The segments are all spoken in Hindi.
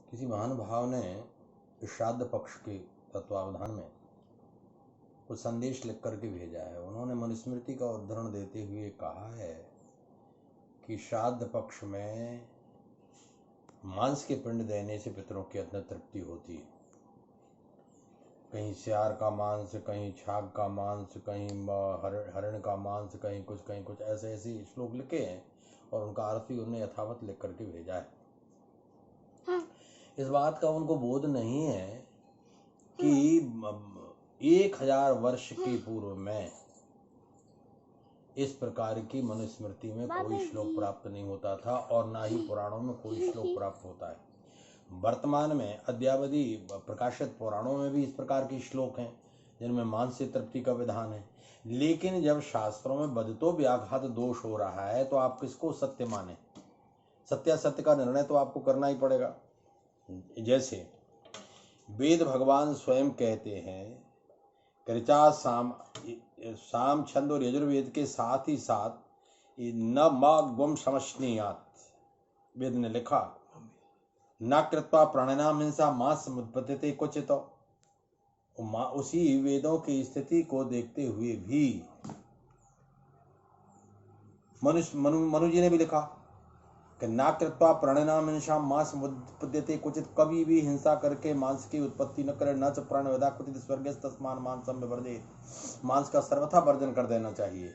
किसी महानुभाव ने श्राद्ध पक्ष के तत्वावधान में कुछ संदेश लिख करके भेजा है। उन्होंने मनुस्मृति का उद्धरण देते हुए कहा है कि श्राद्ध पक्ष में मांस के पिंड देने से पितरों की अंदर तृप्ति होती है। कहीं सियार का मांस, कहीं छाग का मांस, कहीं हरिण का मांस, कहीं कुछ ऐसे ऐसे श्लोक लिखे हैं और उनका अर्थ भी उन्होंने यथावत लिख करके भेजा है। इस बात का उनको बोध नहीं है कि 1000 वर्ष के पूर्व में इस प्रकार की मनुस्मृति में कोई श्लोक प्राप्त नहीं होता था और ना ही पुराणों में कोई श्लोक प्राप्त होता है। वर्तमान में अद्यावधि प्रकाशित पुराणों में भी इस प्रकार के श्लोक हैं जिनमें मांस से तृप्ति का विधान है, लेकिन जब शास्त्रों में बदतो व्याघात दोष हो रहा है तो आप किसको सत्य माने? सत्यासत्य का निर्णय तो आपको करना ही पड़ेगा। जैसे वेद भगवान स्वयं कहते हैं, ऋचा साम छंद और यजुर्वेद के साथ ही साथ न मम समश्नीयात, वेद ने लिखा न कृत्वा प्राणिनाम हिंसा मां समुत्पत्ति क्वचित। उसी वेदों की स्थिति को देखते हुए भी मनु जी ने भी लिखा कि ना कृत्वा प्राणिनाम हिंसा मां समुत्पत्ति क्वचित, कभी भी हिंसा करके मांस की उत्पत्ति न करे। न च प्राण वधा क्वचित स्वर्गस्थ तस्मान मांसम विवर्जेत, मांस का सर्वथा वर्जन कर देना चाहिए।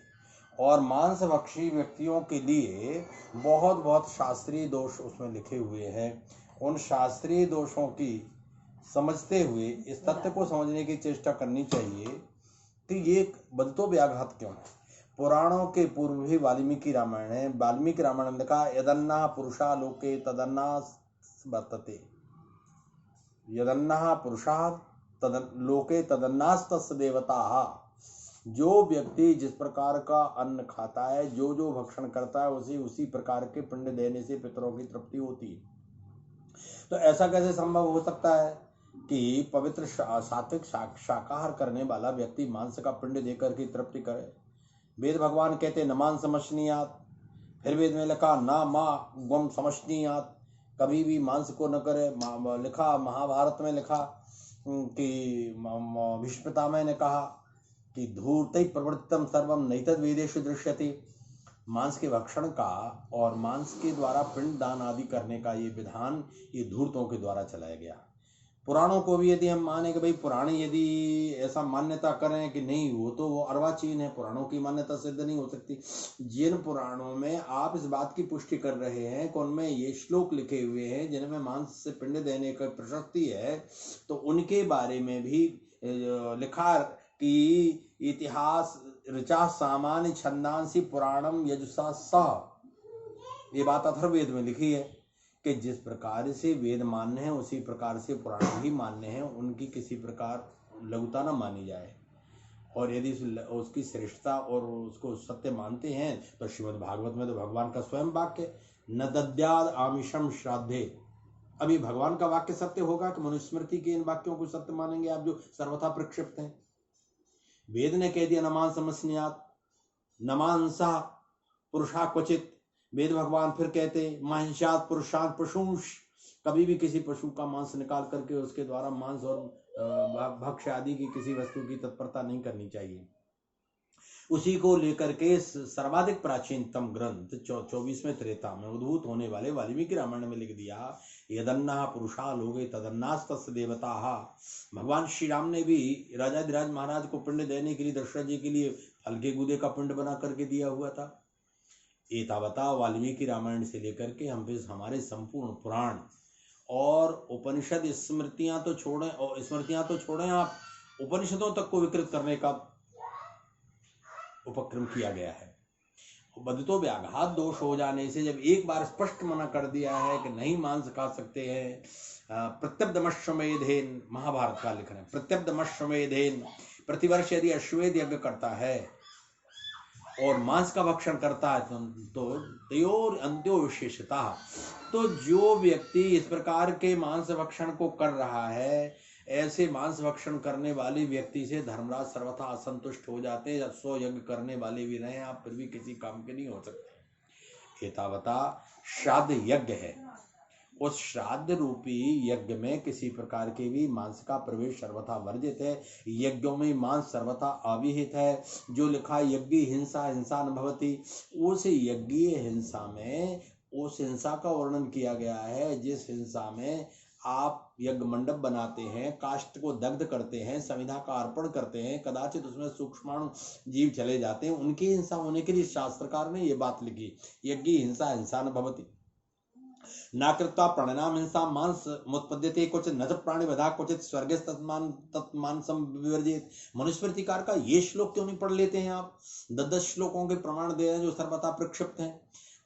और मांस भक्षी व्यक्तियों के लिए बहुत शास्त्रीय दोष उसमें लिखे हुए हैं। उन शास्त्रीय दोषों की समझते हुए इस तथ्य को समझने की चेष्टा करनी चाहिए कि ये बदतो व्याघात क्यों है। पुराणों के पूर्व भी वाल्मीकि रामायण है। वाल्मीकि रामायण में लिखा यदन्ना पुरुषा लोके तदन्ना वर्तते, यदन्ना पुरुषा लोके तदन्नास्तस्य देवता। जो व्यक्ति जिस प्रकार का अन्न खाता है, जो जो भक्षण करता है, उसी प्रकार के पिंड देने से पितरों की तृप्ति होती है। तो ऐसा कैसे संभव हो सकता है कि पवित्र सात्विक शाकाहार करने वाला व्यक्ति मांस का पिंड देकर की तृप्ति करे? वेद भगवान कहते न मान समश्नीयात, फिर वेद में लिखा ना मां गम समश्नीयात, कभी भी मांस को न करे। लिखा महाभारत में लिखा कि भीष्म पितामह ने कहा कि धूर्तै प्रवृत्तम सर्वम नैतद वेदेषु दृश्यते। मांस के भक्षण का और मांस के द्वारा पिंड दान आदि करने का ये विधान ये धूर्तों के द्वारा चलाया गया। पुराणों को भी यदि हम माने कि भाई पुराणी यदि ऐसा मान्यता करें कि नहीं, वो अर्वाचीन है, पुराणों की मान्यता सिद्ध नहीं हो सकती। जिन पुराणों में आप इस बात की पुष्टि कर रहे हैं कि उनमें ये श्लोक लिखे हुए हैं जिनमें मांस से पिंड देने का प्रशस्ति है, तो उनके बारे में भी लिखा कि इतिहास ऋचा सामान्य छंदांसी पुराणम यजुषा सह, ये बात अथर्ववेद में लिखी है कि जिस प्रकार से वेद मान्य है उसी प्रकार से पुराण भी मान्य है। उनकी किसी प्रकार लघुता न मानी जाए। और यदि उसकी श्रेष्ठता और उसको सत्य मानते हैं तो श्रीमद् भागवत में तो भगवान का स्वयं वाक्य न दद्याद आमिषम श्राद्धे। अभी भगवान का वाक्य सत्य होगा कि मनुस्मृति के इन वाक्यों को सत्य मानेंगे आप जो सर्वथा प्रक्षिप्त हैं? वेद ने कह दिया नमान समस्यात नमांसा पुरुषा क्वचित। वेद भगवान फिर कहते महिषात पुरुषात पशुंश, कभी भी किसी पशु का मांस निकाल करके उसके द्वारा मांस और भक्ष्य आदि की किसी वस्तु की तत्परता नहीं करनी चाहिए। उसी को लेकर के सर्वाधिक प्राचीनतम ग्रंथ 24वें त्रेता में उद्भूत होने वाले वाल्मीकि रामायण में लिख दिया यदन्ना पुरुषा लोगे तदन्नास्तस्य देवता। भगवान श्री राम ने भी राजाधिराज महाराज को पिंड देने के लिए दशरथ जी के लिए फल के गूदे का पिंड बना करके दिया हुआ था। एतावता वाल्मीकि रामायण से लेकर के हम फिर हमारे संपूर्ण पुराण और उपनिषद स्मृतियां तो छोड़ें आप, उपनिषदों तक को विकृत करने का उपक्रम किया गया है। बदतो व्याघात दोष हो जाने से जब एक बार स्पष्ट मना कर दिया है कि नहीं मांस खा सकते हैं, प्रत्यब्दमश्वमेधेन, महाभारत का लिखना है, प्रत्यब्दमश्वमेधेन, प्रतिवर्ष यदि अश्वमेध यज्ञ करता है और मांस का भक्षण करता है तो तयोर अंत्यो विशेषता, तो जो व्यक्ति इस प्रकार के मांस भक्षण को कर रहा है, ऐसे मांस भक्षण करने वाले व्यक्ति से धर्मराज सर्वथा असंतुष्ट हो जाते हैं। 100 यज्ञ करने वाले भी रहे आप फिर भी किसी काम के नहीं हो सकते। एतावता श्राद्ध यज्ञ है, उस श्राद्ध रूपी यज्ञ में किसी प्रकार के भी मांस का प्रवेश सर्वथा वर्जित है। यज्ञों में मांस सर्वथा अविहित है। जो लिखा यज्ञ हिंसा हिंसा न भवति, उस यज्ञीय हिंसा में उस हिंसा का वर्णन किया गया है जिस हिंसा में आप यज्ञ मंडप बनाते हैं, काष्ठ को दग्ध करते हैं, संविधा का अर्पण करते हैं, कदाचित उसमें सूक्ष्माणु जीव चले जाते हैं, उनकी हिंसा होने के लिए शास्त्रकार ने ये बात लिखी, यज्ञ हिंसा हिंसा न भवति न कृत्वा प्रणनाम हिंसा मांस मुत्पद्यते कुछ नच प्राणी वधा कुछ स्वर्ग तत्मान विवर्जित। मनुस्मृतिकार का ये श्लोक क्यों नहीं पढ़ लेते हैं आप? 10 श्लोकों के प्रमाण दे रहे हैं जो सर्वथा प्रक्षिप्त हैं।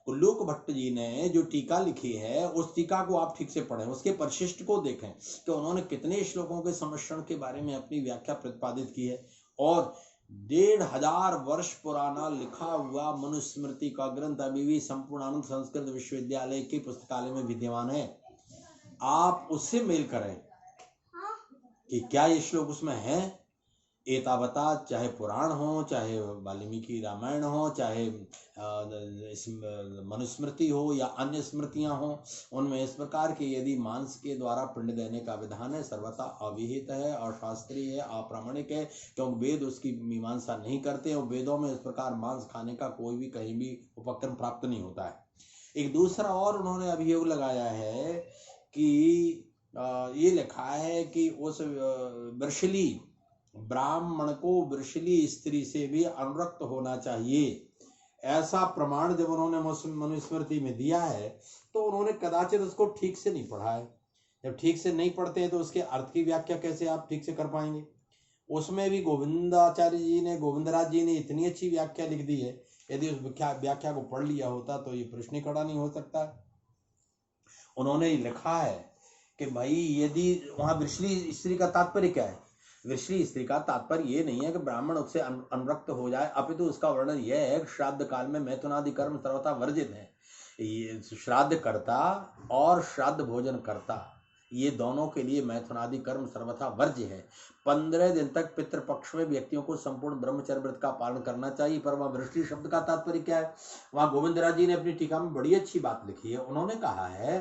कुल्लूक भट्ट जी ने जो टीका लिखी है उस टीका को आप ठीक से पढ़ें, उसके परिशिष्ट को देखें कि उन्होंने कितने श्लोकों के सम्मिश्रण के बारे में अपनी व्याख्या प्रतिपादित की है। और 1500 वर्ष पुराना लिखा हुआ मनुस्मृति का ग्रंथ अभी भी संपूर्णानंद संस्कृत विश्वविद्यालय के पुस्तकालय में विद्यमान है। आप उससे मेल करें कि क्या ये श्लोक उसमें है। एतावता चाहे पुराण हो, चाहे वाल्मीकि रामायण हो, चाहे मनुस्मृति हो या अन्य स्मृतियां हो, उनमें इस प्रकार के यदि मांस के द्वारा पिंड देने का विधान है सर्वथा अविहित है, अशास्त्रीय है, अप्रामाणिक है, क्योंकि वेद उसकी मीमांसा नहीं करते और वेदों में इस प्रकार मांस खाने का कोई भी कहीं भी उपक्रम प्राप्त नहीं होता है। एक दूसरा और उन्होंने अभियोग लगाया है कि ये लिखा है कि उस वृषली ब्राह्मण को वृषली स्त्री से भी अनुरक्त होना चाहिए, ऐसा प्रमाण जब उन्होंने मनुस्मृति में दिया है तो उन्होंने कदाचित उसको ठीक से नहीं पढ़ा है। जब ठीक से नहीं पढ़ते हैं तो उसके अर्थ की व्याख्या कैसे आप ठीक से कर पाएंगे। उसमें भी गोविंदाचार्य जी ने, गोविंदराज जी ने इतनी अच्छी व्याख्या लिख दी है, यदि उस व्याख्या को पढ़ लिया होता तो ये प्रश्न खड़ा नहीं हो सकता। उन्होंने लिखा है कि भाई यदि वहां वृषली स्त्री का तात्पर्य क्या है। वृषली स्त्री का तात्पर्य ये नहीं है कि ब्राह्मण उससे अनुरक्त हो जाए, अपितु उसका वर्णन यह है कि श्राद्ध काल में मैथुनादि कर्म सर्वथा वर्जित है। श्राद्ध कर्ता और श्राद्ध भोजन कर्ता ये दोनों के लिए मैथुनादि कर्म सर्वथा वर्ज्य है। 15 दिन तक पितृपक्ष में व्यक्तियों को संपूर्ण ब्रह्मचर्य व्रत का पालन करना चाहिए। पर वह वृष्टि शब्द का तात्पर्य क्या है? वहां गोविंदराज जी ने अपनी टीका में बड़ी अच्छी बात लिखी है। उन्होंने कहा है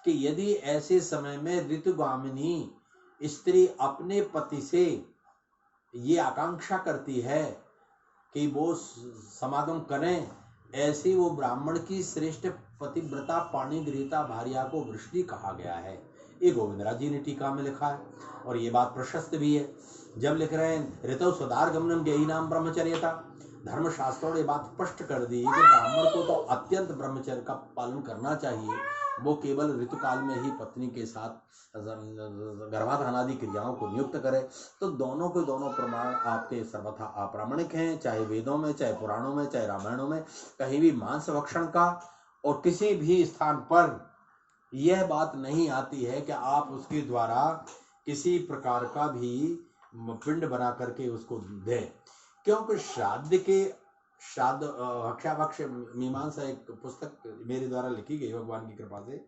कि यदि ऐसे समय में ऋतुगामिनी स्त्री अपने पति से ये आकांक्षा करती है कि वो समागम करें, ऐसी वो ब्राह्मण की श्रेष्ठ पतिव्रता पाणिग्रहिता भार्या को वृष्टि कहा गया है। ये गोविंदराज जी ने टीका में लिखा है और ये बात प्रशस्त भी है। जब लिख रहे हैं ऋतु सुधार गमनम जयी नाम ब्रह्मचर्यता, धर्मशास्त्रों ने बात स्पष्ट कर दी कि ब्राह्मण को तो अत्यंत ब्रह्मचर्य का पालन करना चाहिए। वो केवल ऋतुकाल में ही पत्नी के साथ गर्भाधान आदि क्रियाओं को नियुक्त करे। तो दोनों के दोनों प्रमाण आपके सर्वथा अप्रामाणिक हैं, चाहे वेदों में, चाहे पुराणों में, चाहे रामायणों में। कहीं भी मांस भक्षण का और किसी भी स्थान पर यह बात नहीं आती है कि आप उसके द्वारा किसी प्रकार का भी पिंड बना करके उसको दें, क्योंकि श्राद्ध भक्षाभक्ष मीमांसा एक पुस्तक मेरे द्वारा लिखी गई भगवान की कृपा से,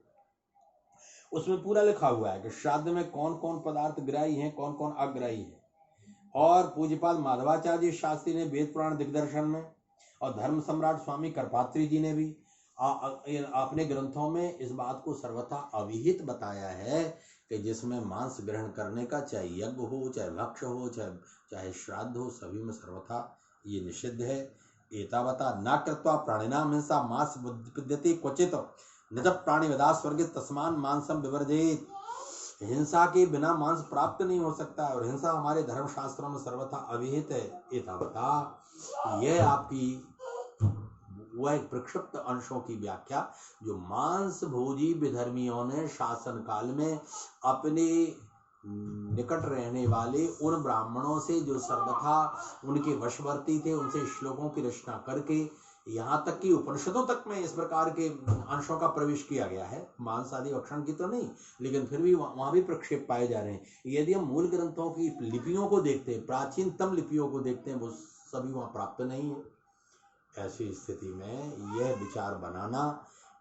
उसमें पूरा लिखा हुआ है कि श्राद्ध में कौन कौन पदार्थ ग्राही हैं, कौन कौन अग्राही है। और पूज्यपाद माधवाचार्य शास्त्री ने वेद पुराण दिग्दर्शन में और धर्म सम्राट स्वामी करपात्री जी ने भी अपने ग्रंथों में इस बात को सर्वथा अविहित बताया है कि जिसमें मांस ग्रहण करने का चाहे यज्ञ हो, चाहे भक्ष हो, चाहे श्राद्ध हो, सभी में सर्वथा ये निषिद्ध है। एतावता न कृत्वा प्राणिनाम हिंसा मांस विद्यते क्वचित निज प्राणी वधा स्वर्ग तस्मान मांसम विवर्जित। हिंसा के बिना मांस प्राप्त नहीं हो सकता और हिंसा हमारे धर्म शास्त्रों में सर्वथा अविहित है। एतावता यह आपकी वह एक प्रक्षिप्त अंशों की व्याख्या जो मांस भोजी विधर्मियों ने शासन काल में अपने निकट रहने वाले उन ब्राह्मणों से जो सर्वथा उनके वशवर्ती थे, उनसे श्लोकों की रचना करके यहाँ तक कि उपनिषदों तक में इस प्रकार के अंशों का प्रवेश किया गया है। मांस आदि भक्षण की तो नहीं, लेकिन फिर भी वहां भी प्रक्षेप पाए जा रहे हैं। यदि हम मूल ग्रंथों की लिपियों को देखते हैं, प्राचीनतम लिपियों को देखते हैं, वो सभी वहां प्राप्त नहीं है। ऐसी स्थिति में यह विचार बनाना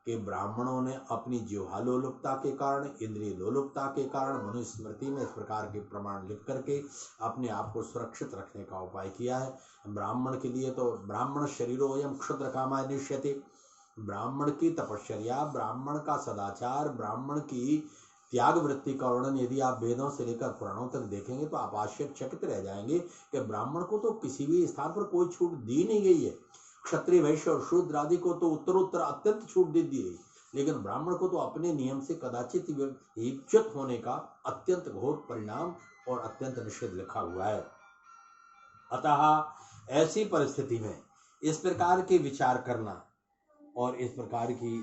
कि ब्राह्मणों ने अपनी जिह्वा लोलुपता के कारण, इंद्रिय लोलुपता के कारण मनुस्मृति में इस प्रकार के प्रमाण लिख करके अपने आप को सुरक्षित रखने का उपाय किया है। ब्राह्मण के लिए तो ब्राह्मण शरीरो अयम क्षुद्र कामाय निश्यते, ब्राह्मण की तपश्चर्या, ब्राह्मण का सदाचार, ब्राह्मण की त्याग वृत्ति का वर्णन यदि आप वेदों से लेकर पुराणों तक देखेंगे तो आप आश्चर्यचकित रह जाएंगे कि ब्राह्मण को तो किसी भी स्थान पर कोई छूट दी नहीं गई है। क्षत्रिय, वैश्य और शूद्र आदि को तो उत्तरोत्तर अत्यंत छूट दे दी गई, लेकिन ब्राह्मण को तो अपने नियम से कदाचित च्युत होने का अत्यंत घोर परिणाम और अत्यंत निषेध लिखा हुआ है। अतः ऐसी परिस्थिति में इस प्रकार के विचार करना और इस प्रकार की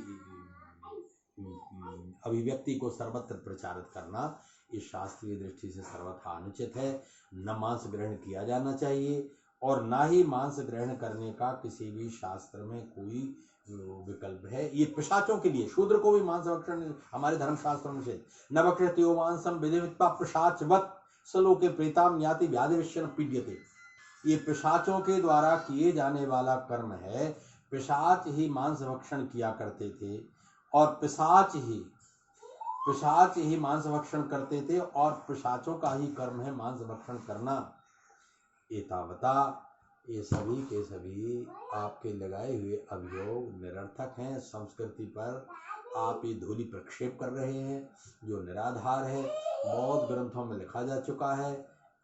अभिव्यक्ति को सर्वत्र प्रचारित करना इस शास्त्रीय दृष्टि से सर्वथा अनुचित है। न मांस ग्रहण किया जाना चाहिए और ना ही मांस ग्रहण करने का किसी भी शास्त्र में कोई विकल्प है। ये पिशाचों के लिए, शूद्र को भी मांस भक्षण हमारे धर्मशास्त्रों में से न भक्षते यो मांसम विधिवित्वा पिशाचवत् सलोके प्रेताम याति व्याधि विश्वन पीड्यते। ये पिशाचों के द्वारा किए जाने वाला कर्म है। पिशाच ही मांस भक्षण किया करते थे और पिशाच ही मांस भक्षण करते थे और पिशाचों का ही कर्म है मांस भक्षण करना। एतावता ये सभी के सभी आपके लगाए हुए अभियोग निरर्थक हैं। संस्कृति पर आप ये धूलि प्रक्षेप कर रहे हैं जो निराधार है, बौद्ध ग्रंथों में लिखा जा चुका है।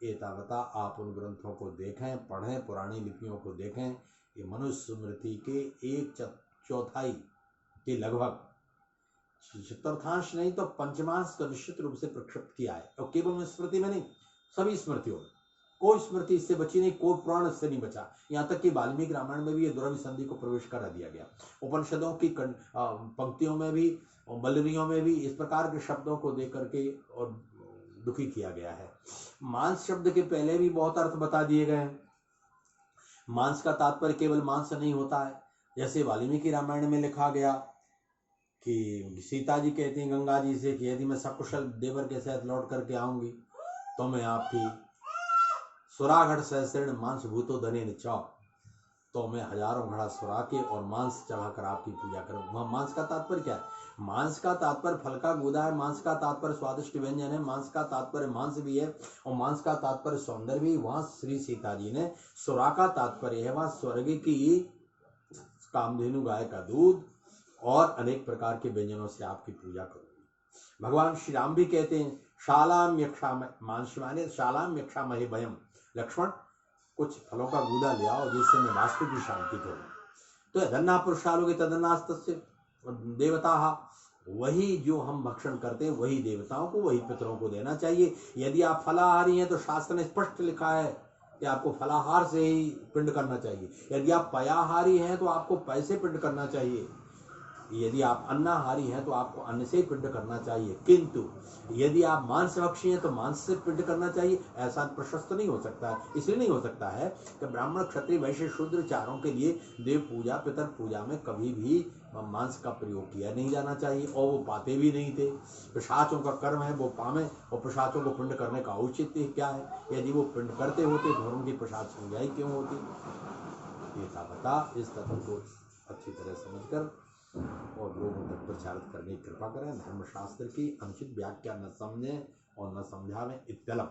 एतावता आप उन ग्रंथों को देखें, पढ़ें, पुरानी लिपियों को देखें। ये मनुष्य स्मृति के 1/4 के लगभग, चतुर्थांश नहीं तो पंचमांश का निश्चित रूप से प्रक्षिप्त किया है। और केवल स्मृति में नहीं, सभी स्मृतियों में कोई स्मृति इससे बची नहीं, कोई पुराण इससे नहीं बचा। यहाँ तक कि वाल्मीकि रामायण में भी ये दुराभिसंधि को प्रवेश करा दिया गया। उपनिषदों की पंक्तियों में भी, बल्लरियों में भी इस प्रकार के शब्दों को देख करके और दुखी किया गया है। मांस शब्द के पहले भी बहुत अर्थ बता दिए गए हैं। मांस का तात्पर्य केवल मांस नहीं होता है। जैसे वाल्मीकि रामायण में लिखा गया कि सीता जी कहती हैं गंगा जी से कि यदि मैं सकुशल देवर के साथ लौट करके आऊंगी तो मैं आपकी सुराघड़ सहस्रण मांस भूतो धने निचाओ, तो मैं हजारों घड़ा सुरा के और मांस चढ़ाकर आपकी पूजा करूंगा। मांस का तात्पर्य क्या है? मांस का तात्पर्य फल का गुदा है, मांस का तात्पर्य स्वादिष्ट व्यंजन है, मांस का तात्पर्य मांस भी है और मांस का तात्पर्य सौंदर्य भी। वहां श्री सीता जी ने सुरा का तात्पर्य है वहां स्वर्ग की कामधेनु गाय का दूध और अनेक प्रकार के व्यंजनों से आपकी पूजा करूंगी। भगवान श्री राम भी कहते हैं शालाम यक्षा मांस माने शालाम यक्षा महे भयम, लक्ष्मण कुछ फलों का गूदा ले आओ जिससे मैं वास्तु की शांति करूं। तो धन्ना पुरुषालोगे तदन्नास्तस्य देवता, वही जो हम भक्षण करते हैं वही देवताओं को, वही पितरों को देना चाहिए। यदि आप फलाहारी हैं तो शास्त्र ने स्पष्ट लिखा है कि आपको फलाहार से ही पिंड करना चाहिए। यदि आप पयाहारी हैं तो आपको पैसे पिंड करना चाहिए। यदि आप अन्नाहारी हैं तो आपको अन्न से पिंड करना चाहिए। किंतु यदि आप मांसभक्षी हैं तो मांस से पिंड करना चाहिए, ऐसा प्रशस्त नहीं हो सकता है। इसलिए नहीं हो सकता है कि ब्राह्मण, क्षत्रिय, वैश्य, शूद्र चारों के लिए देव पूजा, पितर पूजा में कभी भी मांस का प्रयोग किया नहीं जाना चाहिए और वो पाते भी नहीं थे। पिशाचों का कर्म है वो पावे और पिशाचों को पिंड करने का औचित्य क्या है? यदि वो पिंड करते होते तो उनकी पिशाच संज्ञा ही क्यों होती? ये था बता। इस तत्व को अच्छी तरह समझकर और लोगों तक प्रचारित करने की कृपा करें। धर्मशास्त्र की अनुचित व्याख्या न समझें और न समझावें। इत्यलम।